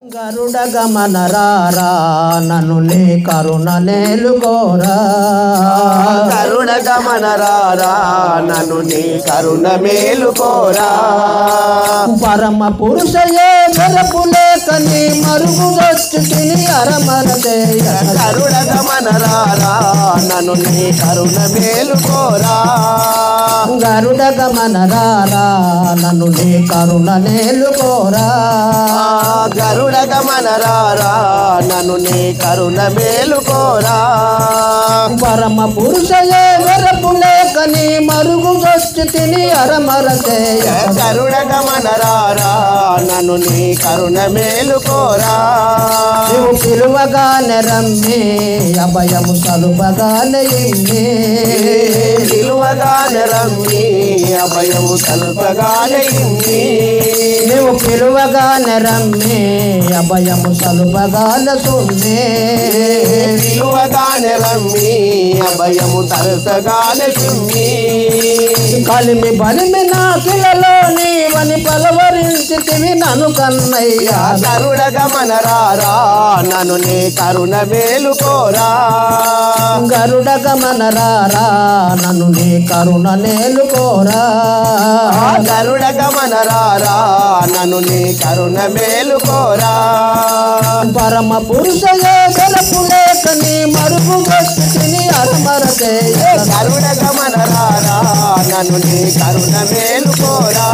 గరుడ గమన రారా నన్ను నీ కరుణ మేలుకోరా గరుడ గమన రారా నన్ను నీ కరుణ మేలుకోరా పరమ పురుషయే మెరపు లేకని మరుగుదొచ్చు తిని అరమరదేయ గరుడ గమన రారా నన్ను నీ కరుణ మేలుకోరా గరుడ గమన రారా నన్ను నీ కరుణ మేలుకోరా గరుడ గమన రారా నన్ను నీ కరుణ మేలుకోరా పరమ పురుషయే మెరపు లేకని మరుగుదొచ్చు తిని అరమరదేయ గరుడ గమన రారా నన్ను నీ కరుణ మేలుకోరా నువ్వు పిలువగానే రమ్మి అభయము సలుపగానే ఇమ్మి పిలువగానే రమ్మి అభయము సల్పగానే ఇమ్మి నువ్వు పిలువగానే రమ్మి అభయము సలుపగానే సుమ్మి పిలువగానే రమ్మి అభయము తరసగానే సుమ్మి కలిమి బలిమి నా కిలలో నీవని పలవరించితివి నన్ను కన్నయ్యా గరుడ గమన రారా నన్ను నీ కరుణ మేలుకోరా గరుడ గమన రారా నన్ను నీ కరుణ నేలుకోరా గరుడ గమన రారా నన్ను నీ కరుణ మేలుకోరా పరమ పురుషయే గెలుపు లేకని మరుగు తిని అరమరదేయ గరుడ గమన రారా నన్ను నీ కరుణ మేలుకోరా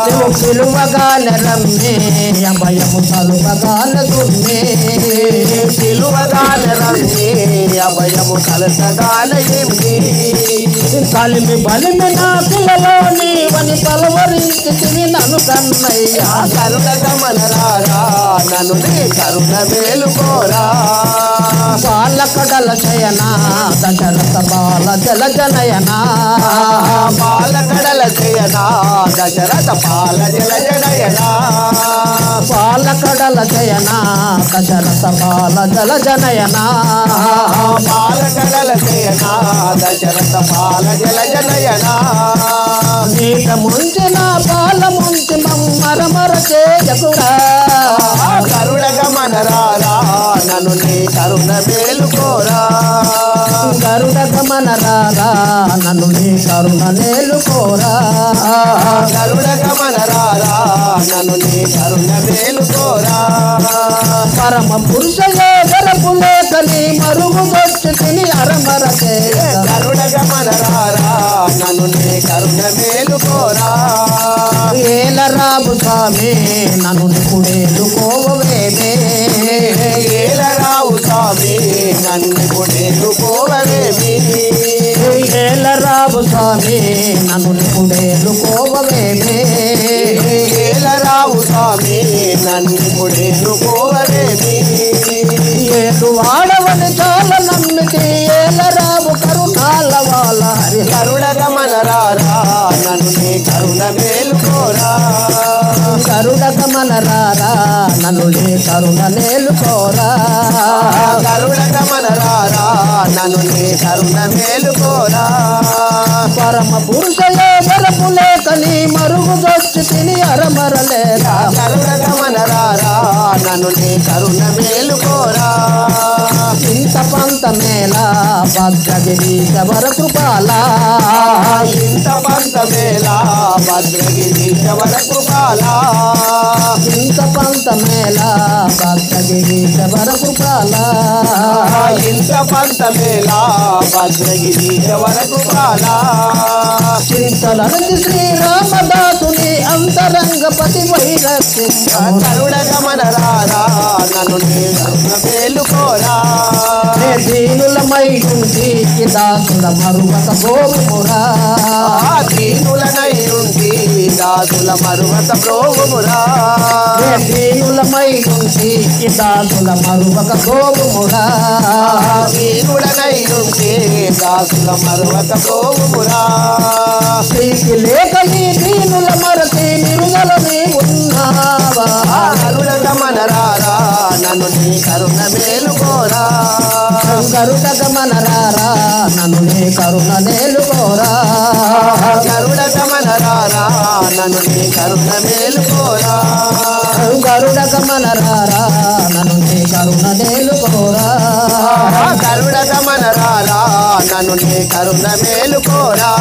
నువ్వు పిలువగానే రమ్మి అభయము సలుపగానే సుమ్మి పిలువగానే రమ్మి అభయము తలసగానే ఇమ్మి కలిమి బలిమి నా పిల్లలో నీవని పలవరించితివి నన్ను కన్నయ్యా కరుణ గమన రారా నన్ను నీ కరుణ మేలుకోరా పాలకడల శయనా దశరథ బాల జల జనయనా పాలకడల జయనా దశరథ పాల జల జనయనా పాలకడల శయనా దశరథ బాల జల జనయనా పాలకడల జయనా దశరథ పాల జల జనయనా నీట ముంచిన పాల ముంచి మమ్మరమర చేయకురా కరుణ గమన రారా నన్ను నీ కరుణ మేలుకోరా గరుడ గమన రారా నన్ను నీ కరుణ నేలుకోరా గరుడ గమన రారా నన్ను నీ కరుణ మేలుకోరా పరమ పురుషయే గరపు లేకని మరుగుదొచ్చు తిని అరమరదేయ గరుడ గమన రారా నన్ను నీ కరుణ మేలుకోరా ఏల రాబు స్వామి నన్ను నిపుడేలుకోవేమే ఏలరావు స్వామి నన్ను కొడేలుకోవరేమి ఏల రాబు స్వామి నన్ను నిపుడేలుకోవేమే ఏలరావు స్వామి నన్ను కొడేలుకోవరేమి ఏలు వాడవని చాలా నమ్మితి ఏల రాబు కరుణాల వాళ్ళ హరి కరుణ గమన రారా నన్ను నీ కరుణ మేలుకోరా గరుడ గమన రారా నన్ను నీ కరుణ నేలుకోరా కరుణ గమన రారా నన్ను నీ కరుణ మేలుకోరా పరమ పురుషయే గరపు లేకని మరుగుదొచ్చు తిని అరమరలేక కరుణ గమన రారా నన్ను నీ కరుణ మేలుకోరా ఇంత పంత మేళ భద్రగిరి శబర కృపాల ఇంత పంత మేళ భద్రగిరి శబర కృపాల ఇంత పంత మేళ భద్రగిరి శబర కృపాల ఇంత పంత మేళ భద్రగిరి శబర కృపాల చింతలనది శ్రీరామదాసుని అంతరంగపతి వైరక్షించ కరుణ గమన రారా నన్ను నీ కరుణ మేలుకోరా దీనులమై ఉండి దాసుల మరువక గోమురా దీనులనై ఉండి దాసుల మరువత ప్రోగుమురా దీనులమై ఉండి దాసుల మరువక గోమురా దీనులనై ఉండి దాసుల మరువత ప్రోగుమురా శ్రీకి లేక నీ దీనుల మరచి నిరుదలని ఉన్నావా కరుణ గమన రారా నన్ను నీ కరుణ మేలుకోరా గరుడ గమన రారా నన్ను నీ కరుణ నేలుకోరా గరుడ గమన రారా నన్ను నీ కరుణ మేలుకోరా గరుడ గరుడ గమన రారా నన్ను నీ కరుణ మేలుకోరా గరుడ గమన రారా నన్ను నీ కరుణ మేలుకోరా